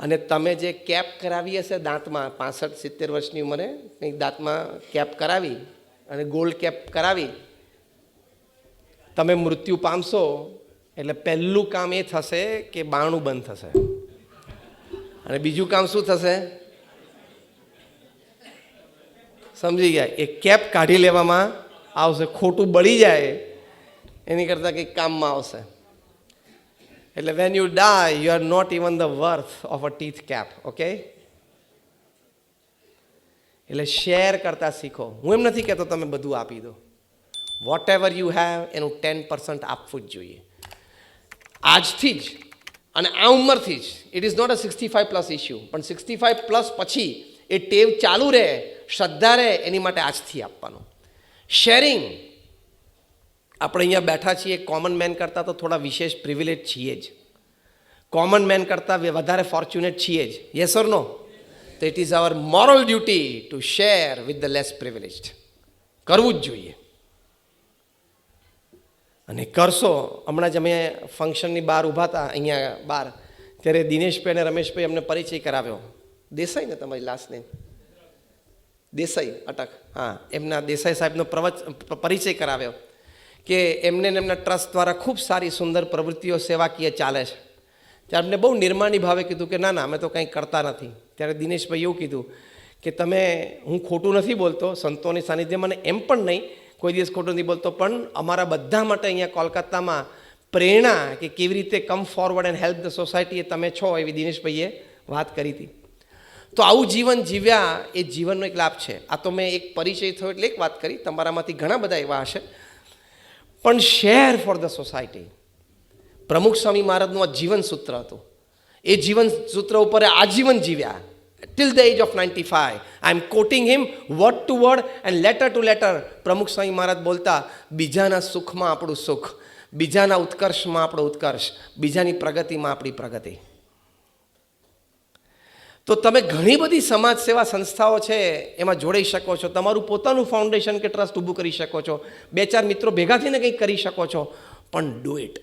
અને તમે જે કેપ કરાવી હશે દાંતમાં 65-70 વર્ષની ઉંમરે કંઈક દાંતમાં કેપ કરાવી અને ગોલ્ડ કેપ કરાવી, તમે મૃત્યુ પામશો એટલે પહેલું કામ એ થશે કે બારણું બંધ થશે, અને બીજું કામ શું થશે? સમજી ગયા? એ કેપ કાઢી લેવામાં આવશે. ખોટું બળી જાય એની કરતાં કંઈક કામમાં આવશે. એટલે when you die you are not even the worth of a teeth cap. Okay, એટલે શેર કરતા શીખો. હું એમ નથી કહેતો તમે બધું આપી દો. વોટ એવર યુ હેવ એનું 10% આપવું જ જોઈએ આજથી જ, અને આ ઉંમરથી જ. It is not a 65+ issue, પણ 65+ પછી એ ટેવ ચાલુ રહે, શ્રદ્ધા રહે, એની માટે આજથી આપવાનું. શેરિંગ. આપણે અહીંયા બેઠા છીએ કોમન મેન કરતાં તો થોડા વિશેષ પ્રિવિલેજ છીએ જ. કોમન મેન કરતાં વધારે ફોર્ચ્યુનેટ છીએ જ. Yes or no? તો it is our moral duty to share with the less privileged. કરવું જ જોઈએ. અને કરશો. હમણાં જ અમે ફંક્શનની બહાર ઊભા હતા અહીંયા બહાર, ત્યારે દિનેશભાઈ અને રમેશભાઈ અમને પરિચય કરાવ્યો. દેસાઈ ને તમારી લાસ્ટ નેમ? દેસાઈ અટક. હા, એમના દેસાઈ સાહેબનો પરિચય કરાવ્યો કે એમને એમના ટ્રસ્ટ દ્વારા ખૂબ સારી સુંદર પ્રવૃત્તિઓ સેવાકીય ચાલે છે. ત્યારે અમને બહુ નિર્માણી ભાવે કીધું કે ના ના, અમે તો કંઈ કરતા નથી. ત્યારે દિનેશભાઈ એવું કીધું કે તમે, હું ખોટું નથી બોલતો, સંતોની સાનિધ્યમાં મને એમ પણ નહીં, કોઈ દિવસ ખોટું નથી બોલતો, પણ અમારા બધા માટે અહીંયા કોલકાતામાં પ્રેરણા કે કેવી રીતે come forward and help the society એ તમે છો, એવી દિનેશભાઈએ વાત કરી હતી. તો આવું જીવન જીવ્યા એ જીવનનો એક લાભ છે. આ તો મેં એક પરિચય થયો એટલે એક વાત કરી, તમારામાંથી ઘણા બધા એવા હશે. પણ શેર ફોર ધ સોસાયટી. પ્રમુખ સ્વામી મહારાજનું આ જીવન સૂત્ર હતું. એ જીવન સૂત્ર ઉપર આજીવન જીવ્યા. Till the age of 95. I am quoting him word to word and letter to letter. Pramukh Swami મહારાજ બોલતા, બીજાના સુખમાં આપણું સુખ, બીજાના ઉત્કર્ષમાં આપણો ઉત્કર્ષ, બીજાની પ્રગતિમાં આપણી પ્રગતિ. તો તમે ઘણી બધી સમાજ સેવા સંસ્થાઓ છે એમાં જોડાઈ શકો છો. તમારું પોતાનું ફાઉન્ડેશન કે ટ્રસ્ટ ઊભું કરી શકો છો. 2-4 મિત્રો ભેગા થઈને કંઈક કરી શકો છો. પણ ડુ ઇટ.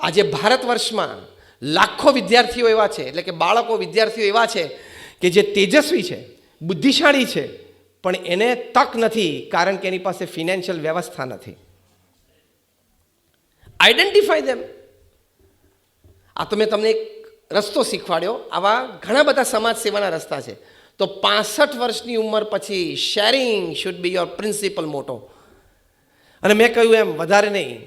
આજે ભારત વર્ષમાં લાખો વિદ્યાર્થીઓ એવા છે, એટલે કે બાળકો વિદ્યાર્થીઓ એવા છે કે જે તેજસ્વી છે, બુદ્ધિશાળી છે, પણ એને તક નથી, કારણ કે એની પાસે ફિનાન્શિયલ વ્યવસ્થા નથી. આઈડેન્ટિફાઈ ધેમ. આ તો મેં તમને એક રસ્તો શીખવાડ્યો. આવા ઘણા બધા સમાજ સેવાના રસ્તા છે. તો 65 વર્ષની ઉંમર પછી sharing should be your principal મોટો. અને મેં કહ્યું એમ વધારે નહીં,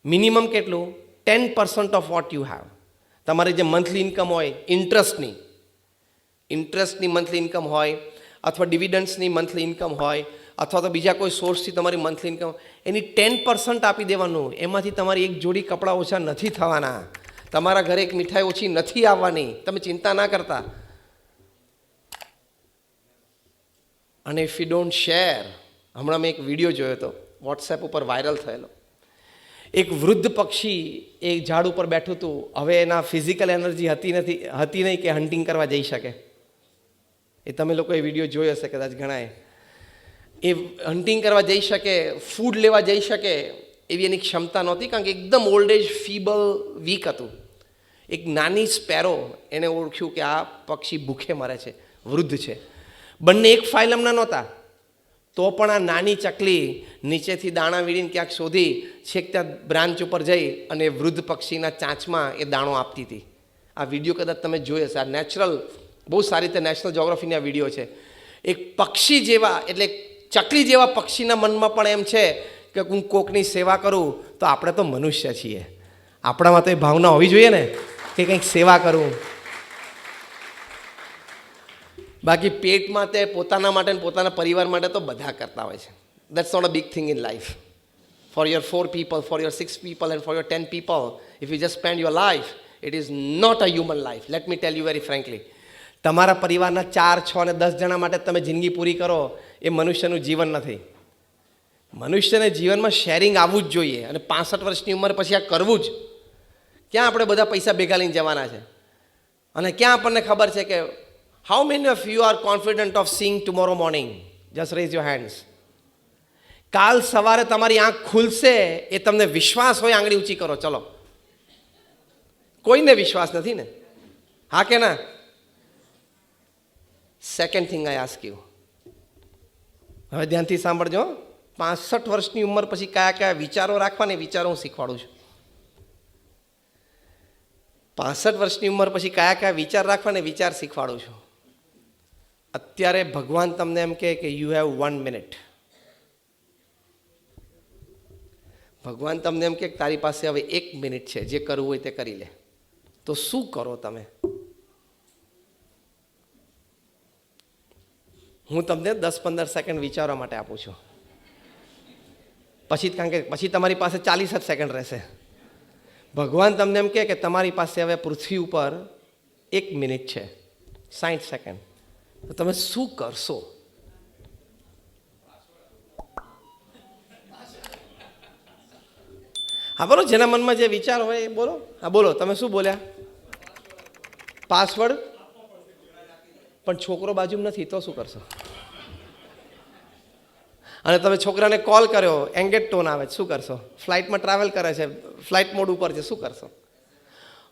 મિનિમમ કેટલું? 10% ઓફ વોટ યુ હેવ. તમારી જે મંથલી ઇન્કમ હોય, ઇન્ટરેસ્ટની મંથલી ઇન્કમ હોય, અથવા ડિવિડન્ડ્સની મંથલી ઇન્કમ હોય, અથવા તો બીજા કોઈ સોર્સથી તમારી મંથલી ઇન્કમ, એની 10% આપી દેવાનું. એમાંથી તમારી એક જોડી કપડાં ઓછા નથી થવાના, તમારા ઘરે એક મીઠાઈ ઓછી નથી આવવાની. તમે ચિંતા ના કરતા. અને ઇફ યુ ડોન્ટ શેર, હમણાં મેં એક વિડીયો જોયો હતો, વોટ્સએપ ઉપર વાયરલ થયેલો. એક વૃદ્ધ પક્ષી એ ઝાડ ઉપર બેઠું હતું. હવે એના ફિઝિકલ એનર્જી હતી નહીં કે હન્ટિંગ કરવા જઈ શકે. એ તમે લોકો એ વિડીયો જોયો હશે કદાચ ઘણાએ. એ હન્ટિંગ કરવા જઈ શકે, ફૂડ લેવા જઈ શકે એવી એની ક્ષમતા નહોતી, કારણ કે એકદમ ઓલ્ડ એજ, ફીબલ, વીક હતું. એક નાની સ્પેરો એણે ઓળખ્યું કે આ પક્ષી ભૂખે મરે છે, વૃદ્ધ છે. બંને એક ફાઇલમના નહોતા, તો પણ આ નાની ચકલી નીચેથી દાણા વીણીને ક્યાંક શોધી છેક ત્યાં બ્રાન્ચ ઉપર જઈ અને વૃદ્ધ પક્ષીના ચાંચમાં એ દાણો આપતી હતી. આ વિડીયો કદાચ તમે જોઈ હશે. આ નેચરલ, બહુ સારી રીતે નેશનલ જ્યોગ્રાફીની આ વિડીયો છે. એક પક્ષી જેવા, એટલે ચકલી જેવા પક્ષીના મનમાં પણ એમ છે કે હું કોકની સેવા કરું. તો આપણે તો મનુષ્ય છીએ, આપણામાં તો એ ભાવના હોવી જોઈએ ને કે કંઈક સેવા કરું. બાકી પેટમાં તે પોતાના માટે અને પોતાના પરિવાર માટે તો બધા કરતા હોય છે. That's not a big thing in life. For your 4 people, for your 6 people and for your 10 people, if you just spend your life, it is not a human life. Let me tell you very frankly. તમારા પરિવારના 4, 6 અને 10 જણા માટે તમે જિંદગી પૂરી કરો, એ મનુષ્યનું જીવન નથી. મનુષ્યને જીવનમાં શેરિંગ આવવું જ જોઈએ. અને 65 વર્ષની ઉંમર પછી આ કરવું જ. ક્યાં આપણે બધા પૈસા ભેગા લઈને જવાના છે? અને ક્યાં આપણને ખબર છે કે how many of you are confident of seeing tomorrow morning? Just raise your hands. કાલ સવારે તમારી આંખ ખુલશે એ તમને વિશ્વાસ હોય, આંગળી ઊંચી કરો. ચલો, કોઈને વિશ્વાસ નથી ને? હા કે ના? Second thing I ask you, હવે ધ્યાનથી સાંભળજો. 65 વર્ષની ઉંમર પછી કયા કયા વિચારો રાખવાને વિચારો હું શીખવાડું છું. 65 વર્ષની ઉંમર પછી કયા કયા વિચાર રાખવાને વિચાર શીખવાડું છું. અત્યારે ભગવાન તમને એમ કહે કે યુ હેવ 1 મિનિટ. ભગવાન તમને એમ કે તારી પાસે હવે 1 મિનિટ છે, જે કરવું હોય તે કરી લે. તો શું કરો તમે? હું તમને 10-15 સેકન્ડ વિચારવા માટે આપું છું. પછી કારણ કે પછી તમારી પાસે 40 જ સેકન્ડ રહેશે. ભગવાન તમને એમ કે તમારી પાસે હવે પૃથ્વી ઉપર 1 મિનિટ છે, 60 સેકન્ડ. તો તમે શું કરશો? હા બોલો, જેના મનમાં જે વિચાર હોય એ બોલો. હા બોલો, તમે શું બોલ્યા? પાસવર્ડ. પણ છોકરો બાજુમાં નથી તો શું કરશો? અને તમે છોકરાને કોલ કર્યો, એંગેજ ટોન આવે, શું કરશો? ફ્લાઇટમાં ટ્રાવેલ કરે છે, ફ્લાઇટ મોડ ઉપર છે, શું કરશો?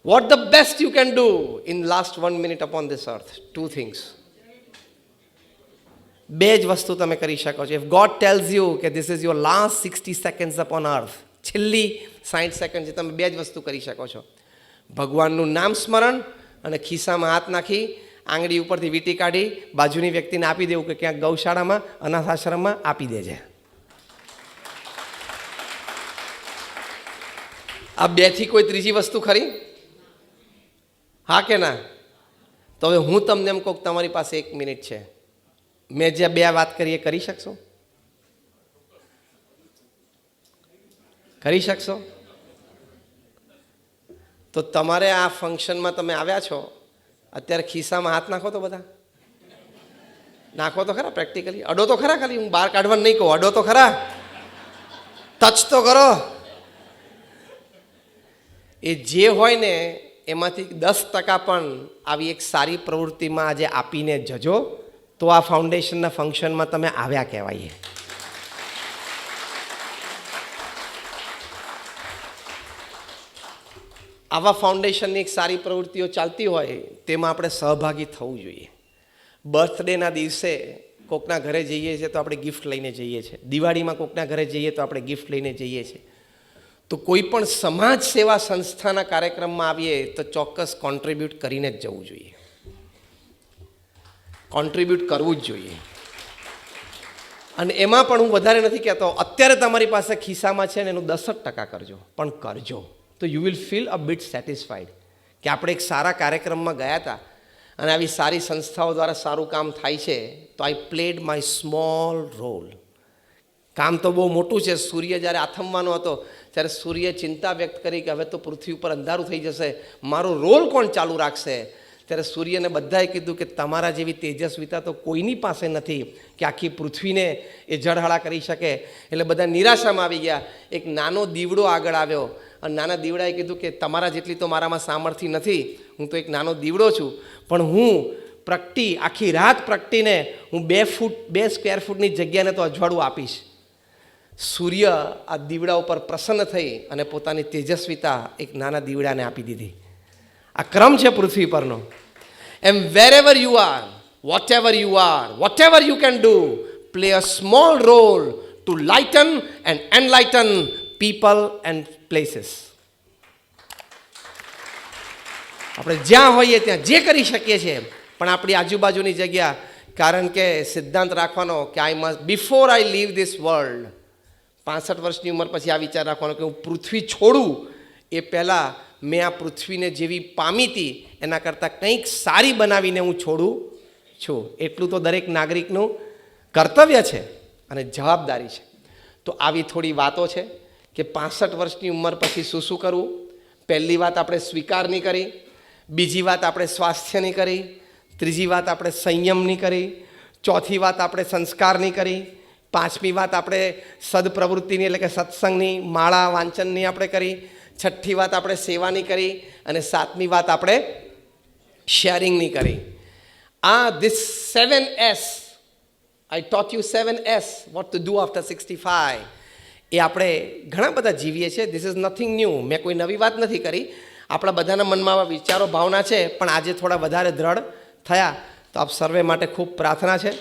What the best you can do in last 1 minute upon this earth? 2 things. 2 જ વસ્તુ તમે કરી શકો છો. ઇફ ગોડ ટેલ્સ યુ કે this is your last 60 seconds upon earth, છેલ્લી 60 સેકન્ડ છે, તમે 2 જ વસ્તુ કરી શકો છો. ભગવાનનું નામ સ્મરણ અને ખિસ્સામાં હાથ નાખી આંગળી ઉપરથી વીંટી કાઢી બાજુની વ્યક્તિને આપી દેવું કે ક્યાંક ગૌશાળામાં, અનાથ આશ્રમમાં આપી દેજે. આ 2 થી કોઈ ત્રીજી વસ્તુ ખરી? હા કે ના? તો હવે હું તમને એમ કહું તમારી પાસે 1 મિનિટ છે, મેં જે 2 વાત કરી એ કરી શકશો? કરી શકશો? તો તમારે આ ફંક્શનમાં તમે આવ્યા છો, અત્યારે ખિસ્સામાં હાથ નાખો તો બધા નાખો તો ખરા. પ્રેક્ટિકલી અડો તો ખરા. ખાલી હું બહાર કાઢવાનું નહીં કહું, અડો તો ખરા, ટચ તો કરો. એ જે હોય ને એમાંથી 10% પણ આવી એક સારી પ્રવૃત્તિમાં આજે આપીને જજો, તો આ ફાઉન્ડેશનના ફંક્શનમાં તમે આવ્યા કહેવાય. આવા ફાઉન્ડેશનની એક સારી પ્રવૃત્તિઓ ચાલતી હોય તેમાં આપણે સહભાગી થવું જોઈએ. બર્થડેના દિવસે કોકના ઘરે જઈએ છીએ તો આપણે ગિફ્ટ લઈને જઈએ છીએ. દિવાળીમાં કોકના ઘરે જઈએ તો આપણે ગિફ્ટ લઈને જઈએ છીએ. તો કોઈ પણ સમાજ સેવા સંસ્થાના કાર્યક્રમમાં આવીએ તો ચોક્કસ કોન્ટ્રીબ્યુટ કરીને જ જવું જોઈએ. કોન્ટ્રીબ્યુટ કરવું જ જોઈએ. અને એમાં પણ હું વધારે નથી કહેતો, અત્યારે તમારી પાસે ખિસ્સામાં છે ને એનું 10% કરજો, પણ કરજો. તો you will feel a bit satisfied કે આપણે એક સારા કાર્યક્રમમાં ગયા હતા અને આવી સારી સંસ્થાઓ દ્વારા સારું કામ થાય છે, તો I played my small role. કામ તો બહુ મોટું છે. સૂર્ય જ્યારે આથમવાનો હતો ત્યારે સૂર્યે ચિંતા વ્યક્ત કરી કે હવે તો પૃથ્વી ઉપર અંધારું થઈ જશે, મારો રોલ કોણ ચાલુ રાખશે? ત્યારે સૂર્યને બધાએ કીધું કે તમારા જેવી તેજસ્વીતા તો કોઈની પાસે નથી કે આખી પૃથ્વીને એ જળહળા કરી શકે. એટલે બધા નિરાશામાં આવી ગયા. એક નાનો દીવડો આગળ આવ્યો અને નાના દીવડાએ કીધું કે તમારા જેટલી તો મારામાં સામર્થ્ય નથી, હું તો એક નાનો દીવડો છું, પણ હું આખી રાત પ્રગટીને હું 2 સ્ક્વેર ફૂટની જગ્યાને તો અજવાળું આપીશ. સૂર્ય આ દીવડા ઉપર પ્રસન્ન થઈ અને પોતાની તેજસ્વીતા એક નાના દીવડાને આપી દીધી. આ ક્રમ છે પૃથ્વી પરનો. એમ wherever you are, whatever you can do, play a small role to lighten and enlighten people and places. આપણે જ્યાં હોઈએ ત્યાં જે કરી શકીએ છીએ, પણ આપણી આજુબાજુની જગ્યા, કારણ કે સિદ્ધાંત રાખવાનો કે before I leave this world, 65 વર્ષની ઉંમર પછી આ વિચાર રાખવાનો કે હું પૃથ્વી છોડું એ પહેલાં મેં આ પૃથ્વીને જેવી પામી હતી એના કરતાં કંઈક સારી બનાવીને હું છોડું છું. એટલું તો દરેક નાગરિકનું કર્તવ્ય છે અને જવાબદારી છે. તો આવી થોડી વાતો છે કે 65 વર્ષની ઉંમર પછી શું કરવું. પહેલી વાત આપણે સ્વીકારની કરી, બીજી વાત આપણે સ્વાસ્થ્યની કરી, ત્રીજી વાત આપણે સંયમની કરી, ચોથી વાત આપણે સંસ્કારની કરી, પાંચમી વાત આપણે સદપ્રવૃત્તિની એટલે કે સત્સંગની, માળા વાંચનની આપણે કરી, છઠ્ઠી વાત આપણે સેવાની કરી અને સાતમી વાત આપણે શેરિંગની કરી. This 7S, I taught you 7S, what to do after 65. એ આપણે ઘણા બધા જીવીએ છીએ. This is nothing new. મેં કોઈ નવી વાત નથી કરી. આપણા બધાના મનમાં આવા વિચારો ભાવના છે, પણ આજે થોડા વધારે દ્રઢ થયા. તો આપ સર્વે માટે ખૂબ પ્રાર્થના છે